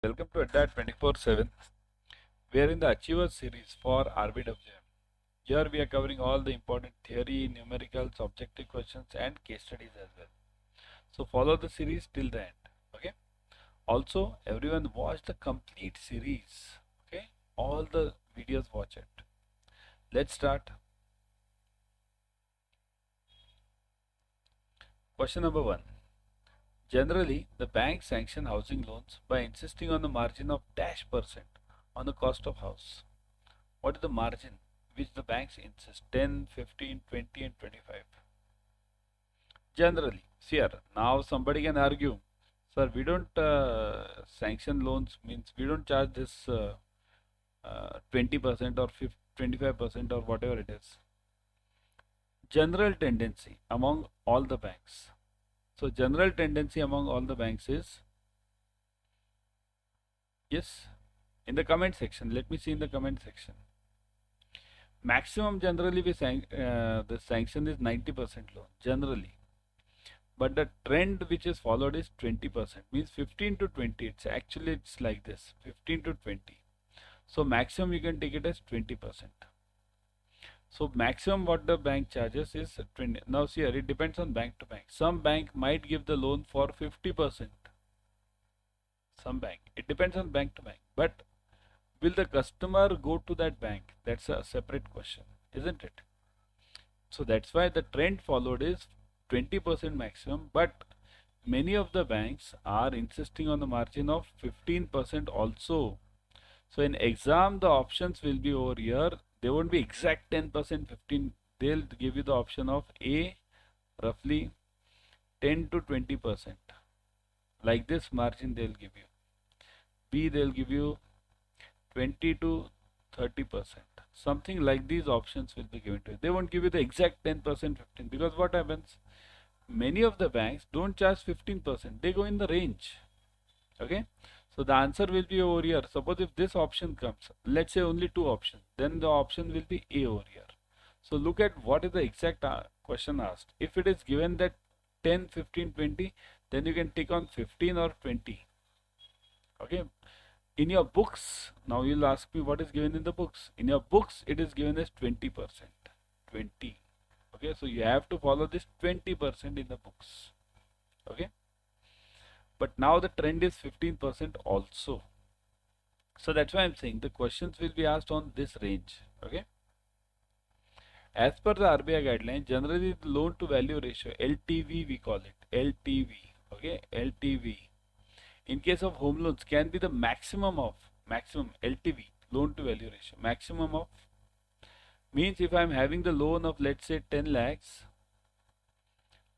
Welcome to Adda 24/7. We are in the Achiever series for RBWM. Here we are covering all the important theory, numericals, objective questions and case studies as well. So follow the series till the end. Okay. Also, everyone watch the complete series. Okay. All the videos, watch it. Let's start. Question number 1. Generally, the banks sanction housing loans by insisting on the margin of dash percent on the cost of house. What is the margin which the banks insist? 10, 15, 20 and 25. Generally, see here, now somebody can argue, sir, we don't sanction loans, means we don't charge this 20% or 25% or whatever it is. General tendency among all the banks. So general tendency among all the banks is, yes, in the comment section, let me see in the comment section. Maximum generally the sanction is 90% loan, generally. But the trend which is followed is 20%, means 15 to 20. It's like this, 15 to 20. So maximum you can take it as 20%. So maximum what the bank charges is 20. Now see here, it depends on bank to bank. Some bank might give the loan for 50%. Some bank. It depends on bank to bank. But will the customer go to that bank? That's a separate question, isn't it? So that's why the trend followed is 20% maximum, but many of the banks are insisting on the margin of 15% also. So in exam, the options will be over here. They won't be exact 10%, 15. They'll give you the option of A, roughly 10 to 20%. Like this margin they'll give you. B, they'll give you 20 to 30%. Something like these options will be given to you. They won't give you the exact 10%, 15, because what happens? Many of the banks don't charge 15%. They go in the range. Okay. So the answer will be over here. Suppose if this option comes, let's say only two options, then the option will be A over here. So look at what is the exact question asked. If it is given that 10, 15, 20, then you can tick on 15 or 20. Okay. In your books, now you'll ask me what is given in the books. In your books, it is given as 20%. 20. Okay. So you have to follow this 20% in the books. Okay. But now the trend is 15% also. So that's why I'm saying the questions will be asked on this range. Okay. As per the RBI guideline, generally the loan to value ratio, LTV we call it, LTV. Okay, LTV. In case of home loans, can be the maximum LTV, loan to value ratio, maximum of, means if I'm having the loan of let's say 10 lakhs,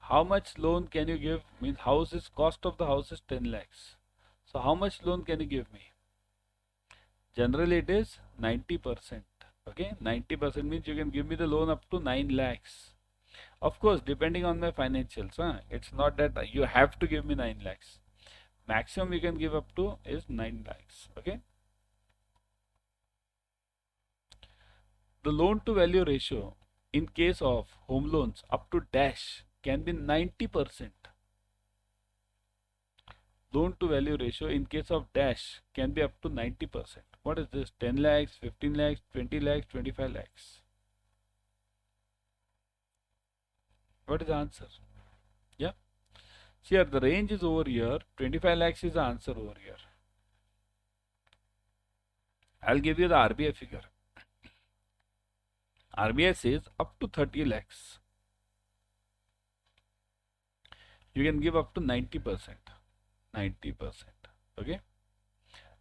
how much loan can you give? Means cost of the house is 10 lakhs. So how much loan can you give me? Generally it is 90%. Okay, 90% means you can give me the loan up to 9 lakhs. Of course, depending on my financials. It's not that you have to give me 9 lakhs. Maximum you can give up to is 9 lakhs. Okay. The loan to value ratio in case of home loans up to dash can be 90%. Loan to value ratio in case of dash can be up to 90%. What is this? 10 lakhs, 15 lakhs, 20 lakhs, 25 lakhs. What is the answer? Yeah. See here, the range is over here. 25 lakhs is the answer over here. I'll give you the RBI figure. RBI says up to 30 lakhs. You can give up to 90%. 90%. Okay.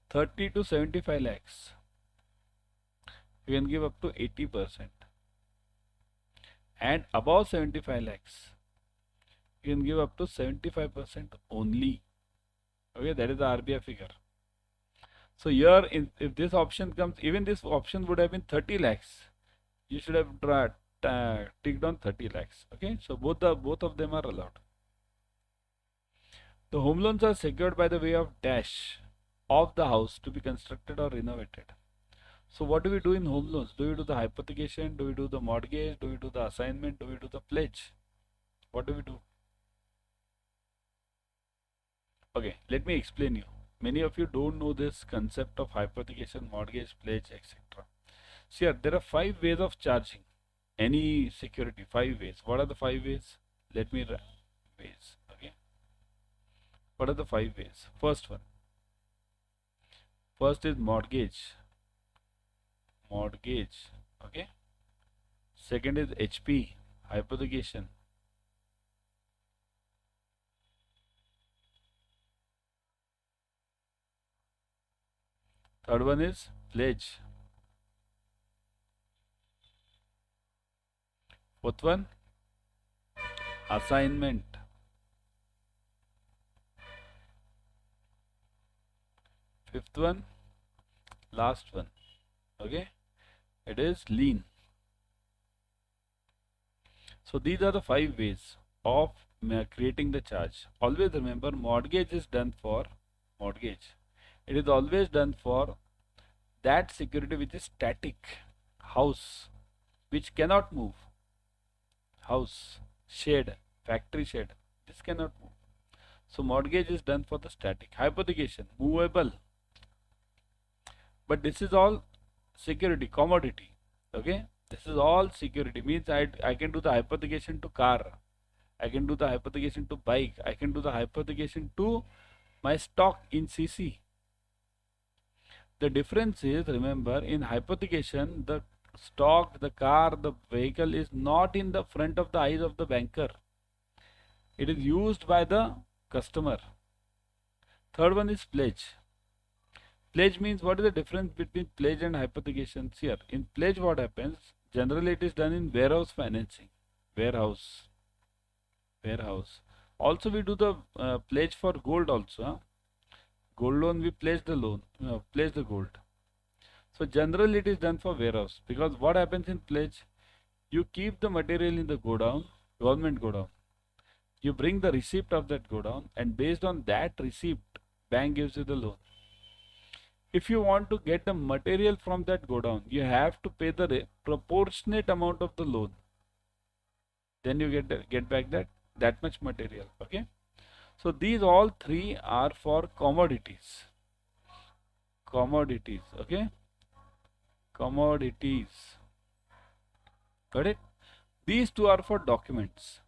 30 to 75 lakhs. You can give up to 80%. And above 75 lakhs, you can give up to 75% only. Okay, that is the RBI figure. So here, if this option comes, even this option would have been 30 lakhs. You should have ticked on 30 lakhs. Okay, so both of them are allowed. The home loans are secured by the way of dash of the house to be constructed or renovated. So what do we do in home loans? Do we do the hypothecation? Do we do the mortgage? Do we do the assignment? Do we do the pledge? What do we do? Okay, let me explain you. many of you don't know this concept of hypothecation, mortgage, pledge, etc. See here, there are 5 ways of charging any security. 5 ways. What are the 5 ways? Let me ways. Okay. What are the 5 ways? First one. First is mortgage. Mortgage. Okay. Second is HP, hypothecation. Third one is pledge. Fourth one, assignment. Fifth one, last one. Okay, it is lien. So these are the 5 ways of creating the charge. Always remember, mortgage is done for mortgage. It is always done for that security which is static. House, which cannot move. House, shed, factory shed, this cannot move. So mortgage is done for the static. Hypothecation, movable. But this is all security, commodity. Okay, this is all security. Means I can do the hypothecation to car, I can do the hypothecation to bike, I can do the hypothecation to my stock in CC. The difference is, remember, in hypothecation, the stock, the car, the vehicle is not in the front of the eyes of the banker. It is used by the customer. Third one is pledge. Pledge means, what is the difference between pledge and hypothecation? Here, in pledge what happens? Generally it is done in warehouse financing. Warehouse. Also we do the pledge for gold also. Huh? Gold loan, we pledge the loan, pledge the gold. So generally it is done for warehouse, because what happens in pledge? You keep the material in the godown, government godown. You bring the receipt of that godown, and based on that receipt, bank gives you the loan. If you want to get the material from that godown, you have to pay the proportionate amount of the loan. Then you get back that much material. Okay. So these all 3 are for commodities. Commodities. Okay. Commodities. Got it? These 2 are for documents.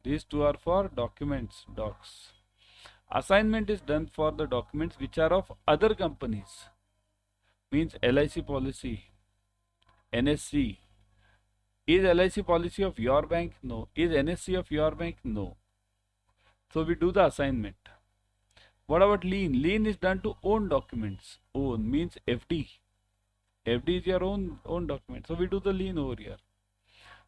These 2 are for documents, docs. Assignment is done for the documents which are of other companies. Means LIC policy, NSC. Is LIC policy of your bank? No. Is NSC of your bank? No. So we do the assignment. What about lien? Lien is done to own documents. Own means FD. FD is your own document. So we do the lien over here.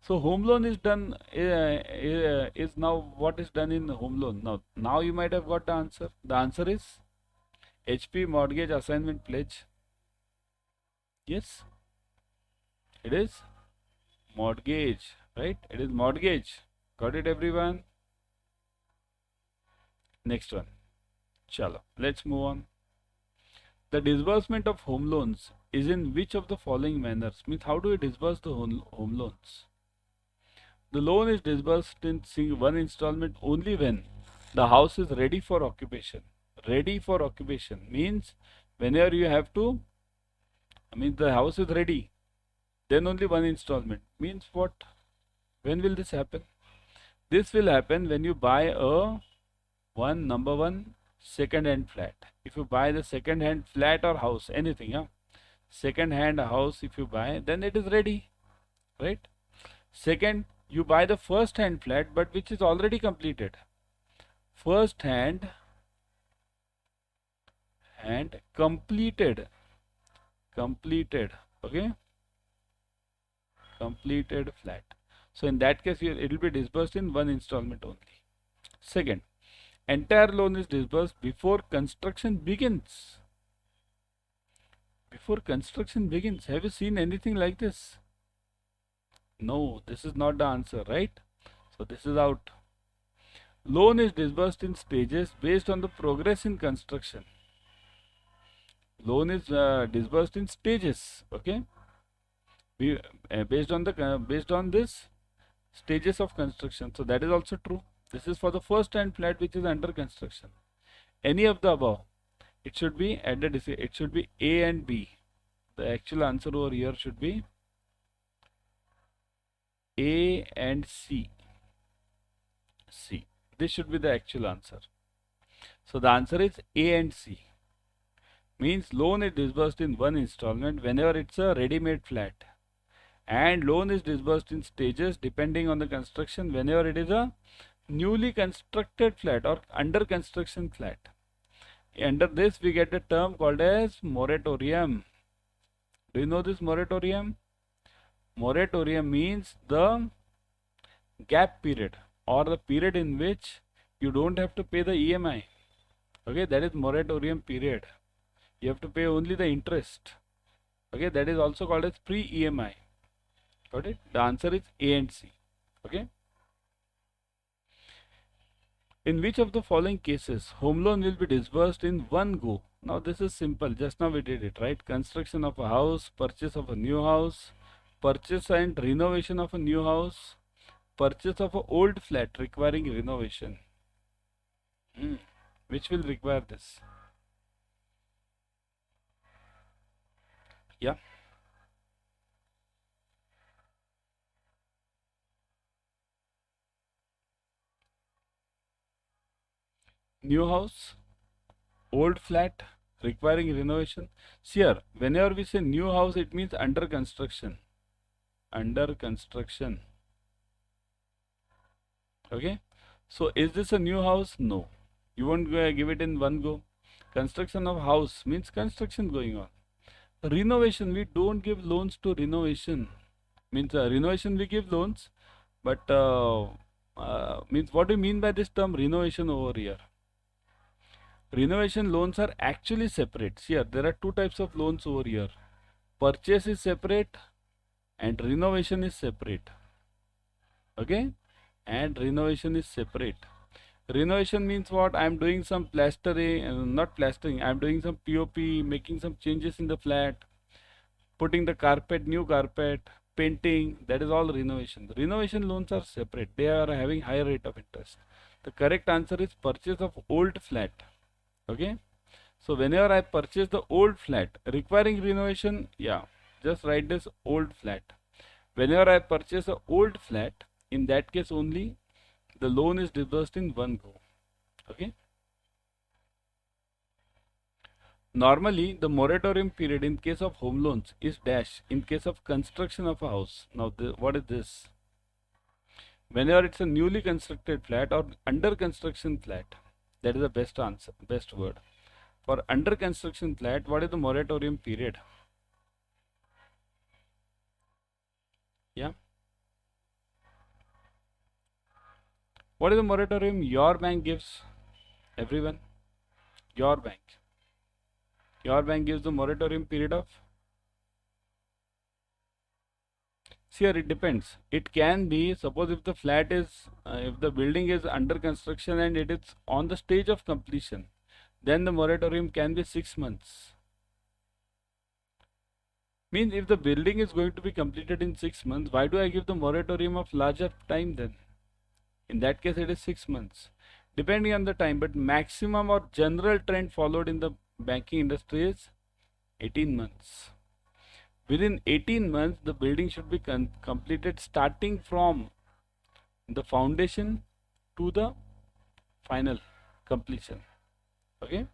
So home loan is done, is now what is done in home loan. Now you might have got the answer. The answer is HP, mortgage, assignment, pledge. Yes, it is mortgage, right? It is mortgage. Got it, everyone? Next one. Chalo, let's move on. The disbursement of home loans is in which of the following manners? Means, how do we disburse the home loans? The loan is disbursed in one installment only when the house is ready for occupation. Ready for occupation means whenever you have to, the house is ready, then only one installment. Means what? When will this happen? This will happen when you buy a number one second-hand flat. If you buy the second-hand flat or house, anything, second-hand house, if you buy, then it is ready, right? Second, you buy the first-hand flat, but which is already completed. First-hand and completed, okay? Completed flat. So in that case, it will be disbursed in one installment only. Second, entire loan is disbursed before construction begins. Before construction begins. Have you seen anything like this? No, this is not the answer, right? So this is out. Loan is disbursed in stages based on the progress in construction. Loan is disbursed in stages, okay? Based on this stages of construction. So that is also true. This is for the first hand flat which is under construction. Any of the above. It should be at the it should be A and B. The actual answer over here should be A and C. C. This should be the actual answer. So the answer is A and C. Means loan is disbursed in one installment whenever it's a ready-made flat, and loan is disbursed in stages depending on the construction whenever it is a newly constructed flat or under construction flat. Under this we get a term called as moratorium. Do you know this moratorium? Moratorium means the gap period or the period in which you don't have to pay the EMI. Okay, that is moratorium period. You have to pay only the interest. Okay, that is also called as pre-EMI. Got it? The answer is A and C. Okay. In which of the following cases home loan will be disbursed in one go? Now this is simple. Just now we did it, right? Construction of a house, purchase of a new house, purchase and renovation of a new house, purchase of an old flat requiring renovation. Which will require this? Yeah. New house, old flat requiring renovation. See here, whenever we say new house, it means under construction. Under construction. Okay. So is this a new house? No. You won't give it in one go. Construction of house means construction going on. Renovation, we don't give loans to renovation. Means renovation we give loans, but means what do you mean by this term renovation over here? Renovation loans are actually separate. See here, there are two types of loans over here. Purchase is separate and renovation is separate. Okay, and renovation is separate. Renovation means what? I am doing some plastering, not plastering, I am doing some POP, making some changes in the flat, putting the carpet, new carpet, painting. That is all renovation. The renovation loans are separate. They are having higher rate of interest. The correct answer is purchase of old flat. Okay. So whenever I purchase the old flat requiring renovation, yeah, just write this old flat. Whenever I purchase a old flat, in that case only the loan is disbursed in one go. Okay. Normally the moratorium period in case of home loans is dash in case of construction of a house. Now what is this? Whenever it's a newly constructed flat or under construction flat, that is the best answer, best word. For under construction flat, what is the moratorium period? Yeah. What is the moratorium your bank gives? Everyone? Your bank. Your bank gives the moratorium period of? See here, it depends. It can be, suppose if the flat is, if the building is under construction and it is on the stage of completion, then the moratorium can be 6 months. Means if the building is going to be completed in 6 months, why do I give the moratorium of larger time then? In that case, it is 6 months. Depending on the time, but maximum or general trend followed in the banking industry is 18 months. Within 18 months, the building should be completed starting from the foundation to the final completion. Okay.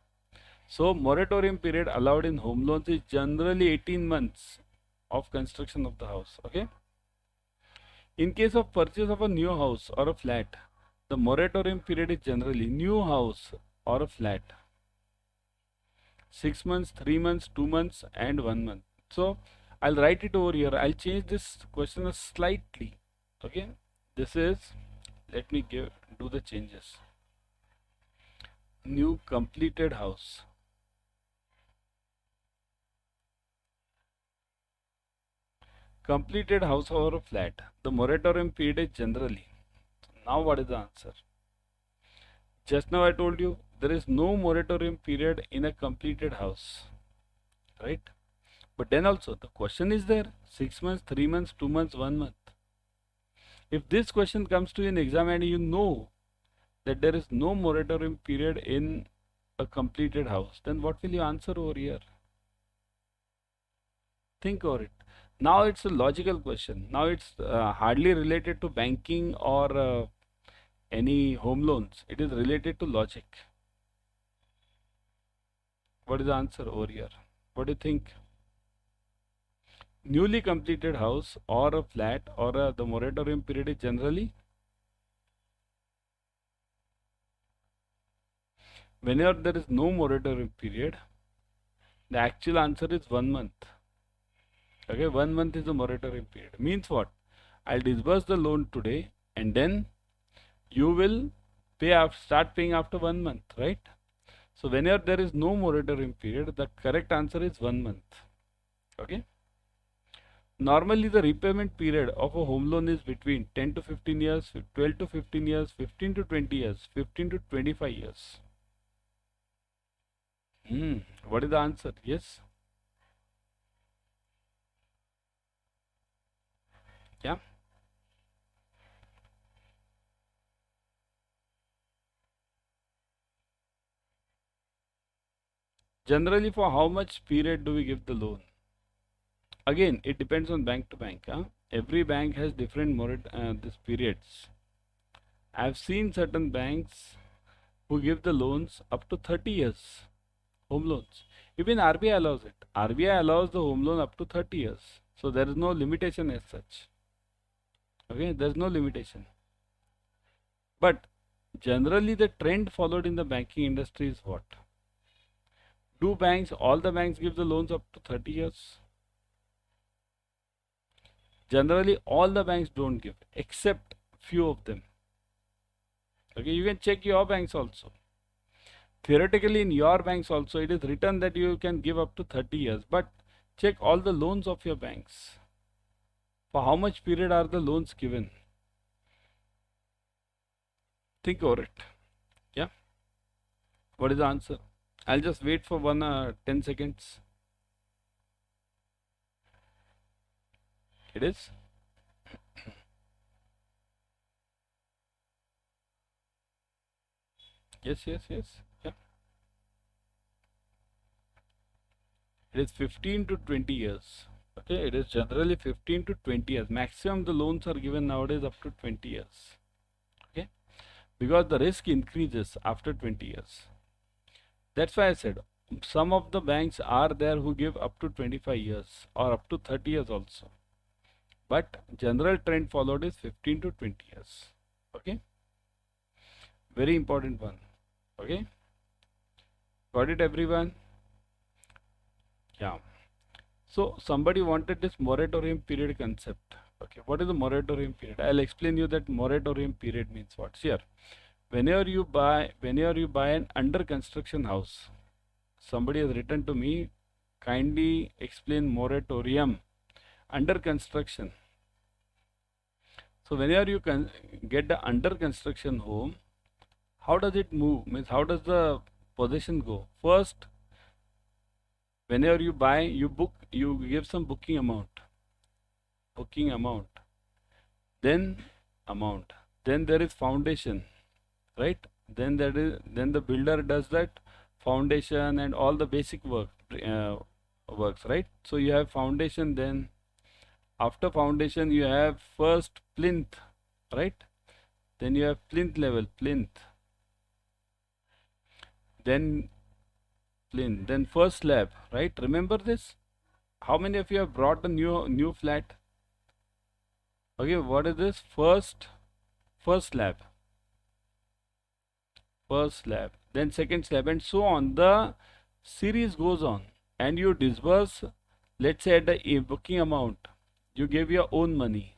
So moratorium period allowed in home loans is generally 18 months of construction of the house. Okay. In case of purchase of a new house or a flat, the moratorium period is generally new house or a flat 6 months, 3 months, 2 months and 1 month. So I'll write it over here. I'll change this question slightly. Okay. This is, let me do the changes. New completed house. Completed house or a flat. The moratorium period is generally. Now what is the answer? Just now I told you there is no moratorium period in a completed house. Right? But then also the question is there 6 months, 3 months, 2 months, 1 month. If this question comes to you in exam and you know that there is no moratorium period in a completed house, then what will you answer over here? Think over it. Now it's a logical question. Now it's hardly related to banking or any home loans. It is related to logic. What is the answer over here? What do you think? Newly completed house or a flat or the moratorium period is generally? Whenever there is no moratorium period, the actual answer is 1 month. Okay, 1 month is the moratorium period. Means what? I'll disburse the loan today and then you will start paying after 1 month, right? So whenever there is no moratorium period, the correct answer is 1 month. Okay. Normally the repayment period of a home loan is between 10 to 15 years, 12 to 15 years, 15 to 20 years, 15 to 25 years. What is the answer? Yes. Yeah. Generally, for how much period do we give the loan? Again, it depends on bank to bank. Every bank has different this periods. I've seen certain banks who give the loans up to 30 years, home loans. Even RBI allows it. RBI allows the home loan up to 30 years. So there is no limitation as such. Okay, there is no limitation. But generally the trend followed in the banking industry is what? Do all the banks give the loans up to 30 years? Generally, all the banks don't give, except few of them. Okay, you can check your banks also. Theoretically, in your banks also, it is written that you can give up to 30 years. But check all the loans of your banks. For how much period are the loans given? Think over it. Yeah. What is the answer? I'll just wait for 10 seconds. It is? Yes. Yeah. It is 15 to 20 years. Okay, it is generally 15 to 20 years. Maximum the loans are given nowadays up to 20 years. Okay, because the risk increases after 20 years. That's why I said some of the banks are there who give up to 25 years or up to 30 years also. But general trend followed is 15 to 20 years. Okay, very important one. Okay, got it everyone? Yeah. So somebody wanted this moratorium period concept. Okay, what is the moratorium period? I'll explain you that moratorium period means what. Here, whenever you buy an under construction house, somebody has written to me, kindly explain moratorium under construction. So whenever you can get the under construction home, how does it move? Means how does the possession go? First, whenever you buy, you give some booking amount, then there is foundation, right? Then the builder does that foundation and all the basic works, right? So you have foundation, then after foundation you have first plinth, right? Then you have plinth level, then first slab, right? Remember this? How many of you have brought a new flat? Okay, what is this? First slab, then second slab, and so on. The series goes on, and you disburse, let's say at the booking amount, you give your own money,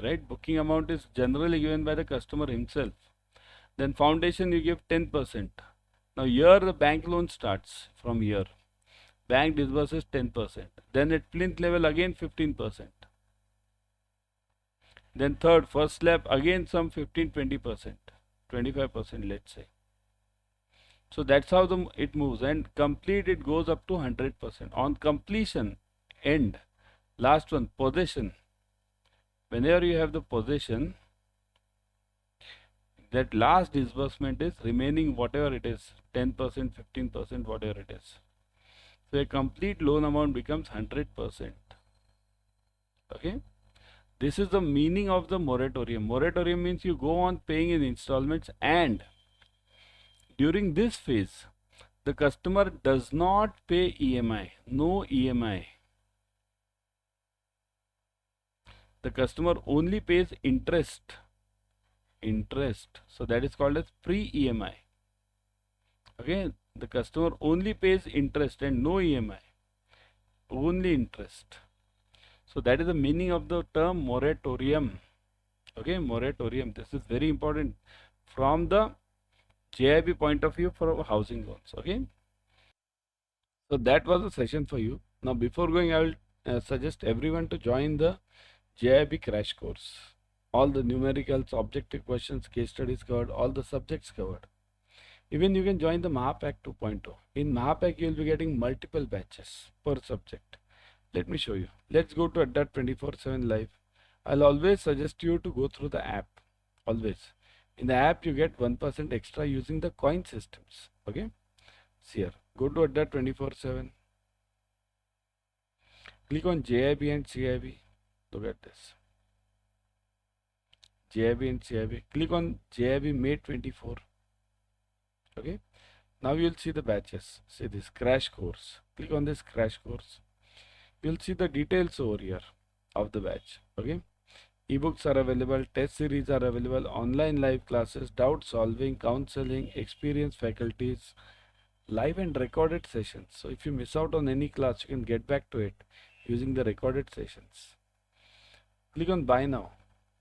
right? Booking amount is generally given by the customer himself. Then foundation you give 10%. Now here the bank loan starts from here. Bank disburses 10%. Then at plinth level again 15%. Then first slab again some 15-20%, 25%, let's say. So that's how it moves, and complete it goes up to 100%. On completion, end, last one, possession. Whenever you have the possession, that last disbursement is remaining whatever it is, 10%, 15%, whatever it is. So a complete loan amount becomes 100%. Okay. This is the meaning of the moratorium. Moratorium means you go on paying in installments, and during this phase, the customer does not pay EMI, no EMI. The customer only pays interest. So that is called as pre-EMI. Okay, the customer only pays interest and no EMI, only interest. So that is the meaning of the term moratorium. Okay, moratorium. This is very important from the JAIIB point of view for housing loans. Okay, so that was the session for you. Now before going, I will suggest everyone to join the JAIIB crash course. All the numericals, objective questions, case studies covered, all the subjects covered. Even you can join the Mahapack 2.0. In Mahapack, you will be getting multiple batches per subject. Let me show you. Let's go to Adda 24/7 live. I'll always suggest you to go through the app. Always. In the app, you get 1% extra using the coin systems. Okay. See here. Go to Adda 24/7. Click on JIB and CIB. Look at this. JIB and CIB. Click on JIB May 24. Okay. Now you'll see the batches. See this crash course. Click on this crash course. You'll see the details over here of the batch. Okay. Ebooks are available, test series are available, online live classes, doubt solving, counseling, experienced faculties, live and recorded sessions. So if you miss out on any class, you can get back to it using the recorded sessions. Click on buy now.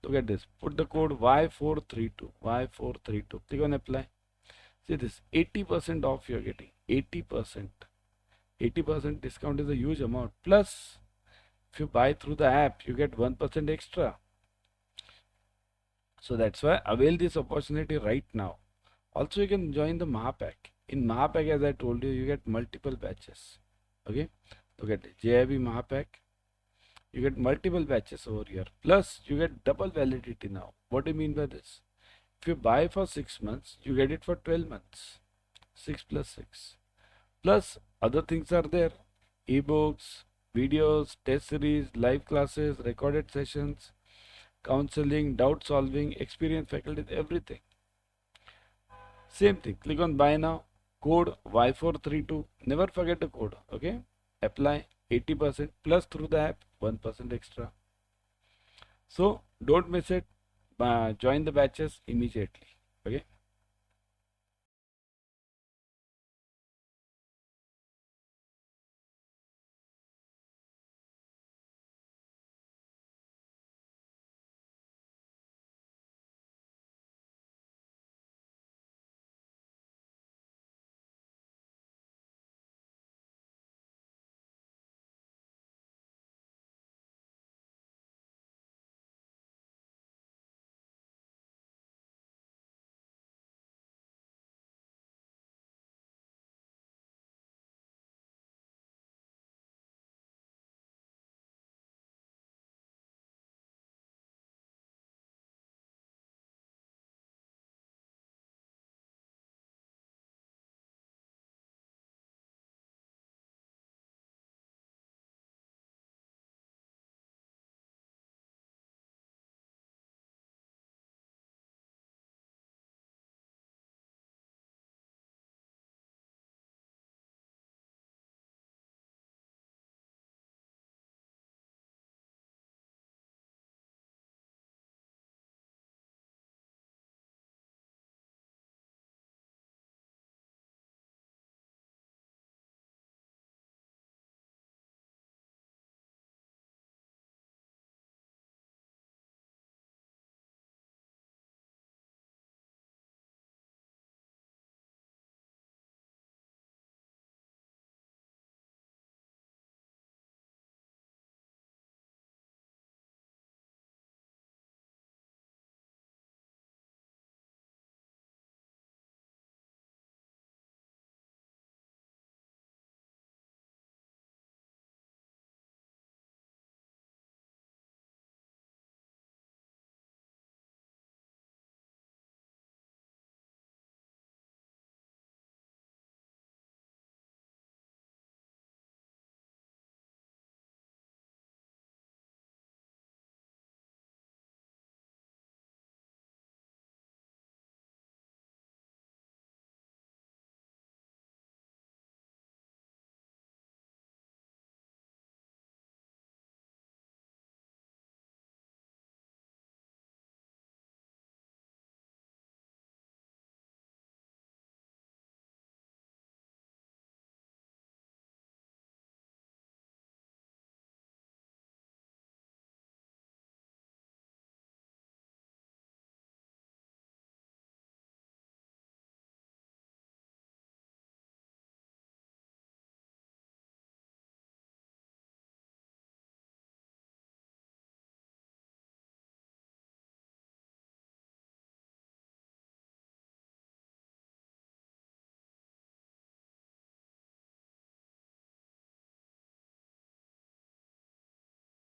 Look at this. Put the code Y432. Y432. Click on apply. See this. 80% off you are getting. 80%. 80% discount is a huge amount. Plus, if you buy through the app, you get 1% extra. So that's why avail this opportunity right now. Also, you can join the Mahapack. In Mahapack, as I told you, you get multiple batches. Okay. Look at it. JIB Mahapack. You get multiple batches over here. Plus, you get double validity now. What do you mean by this? If you buy for 6 months, you get it for 12 months. 6 plus 6. Plus, other things are there. Ebooks, videos, test series, live classes, recorded sessions, counseling, doubt solving, experienced faculty, everything. Same thing. Click on buy now. Code Y432. Never forget the code. Okay. Apply 80% plus through the app 1% extra. So don't miss it. Join the batches immediately. Okay.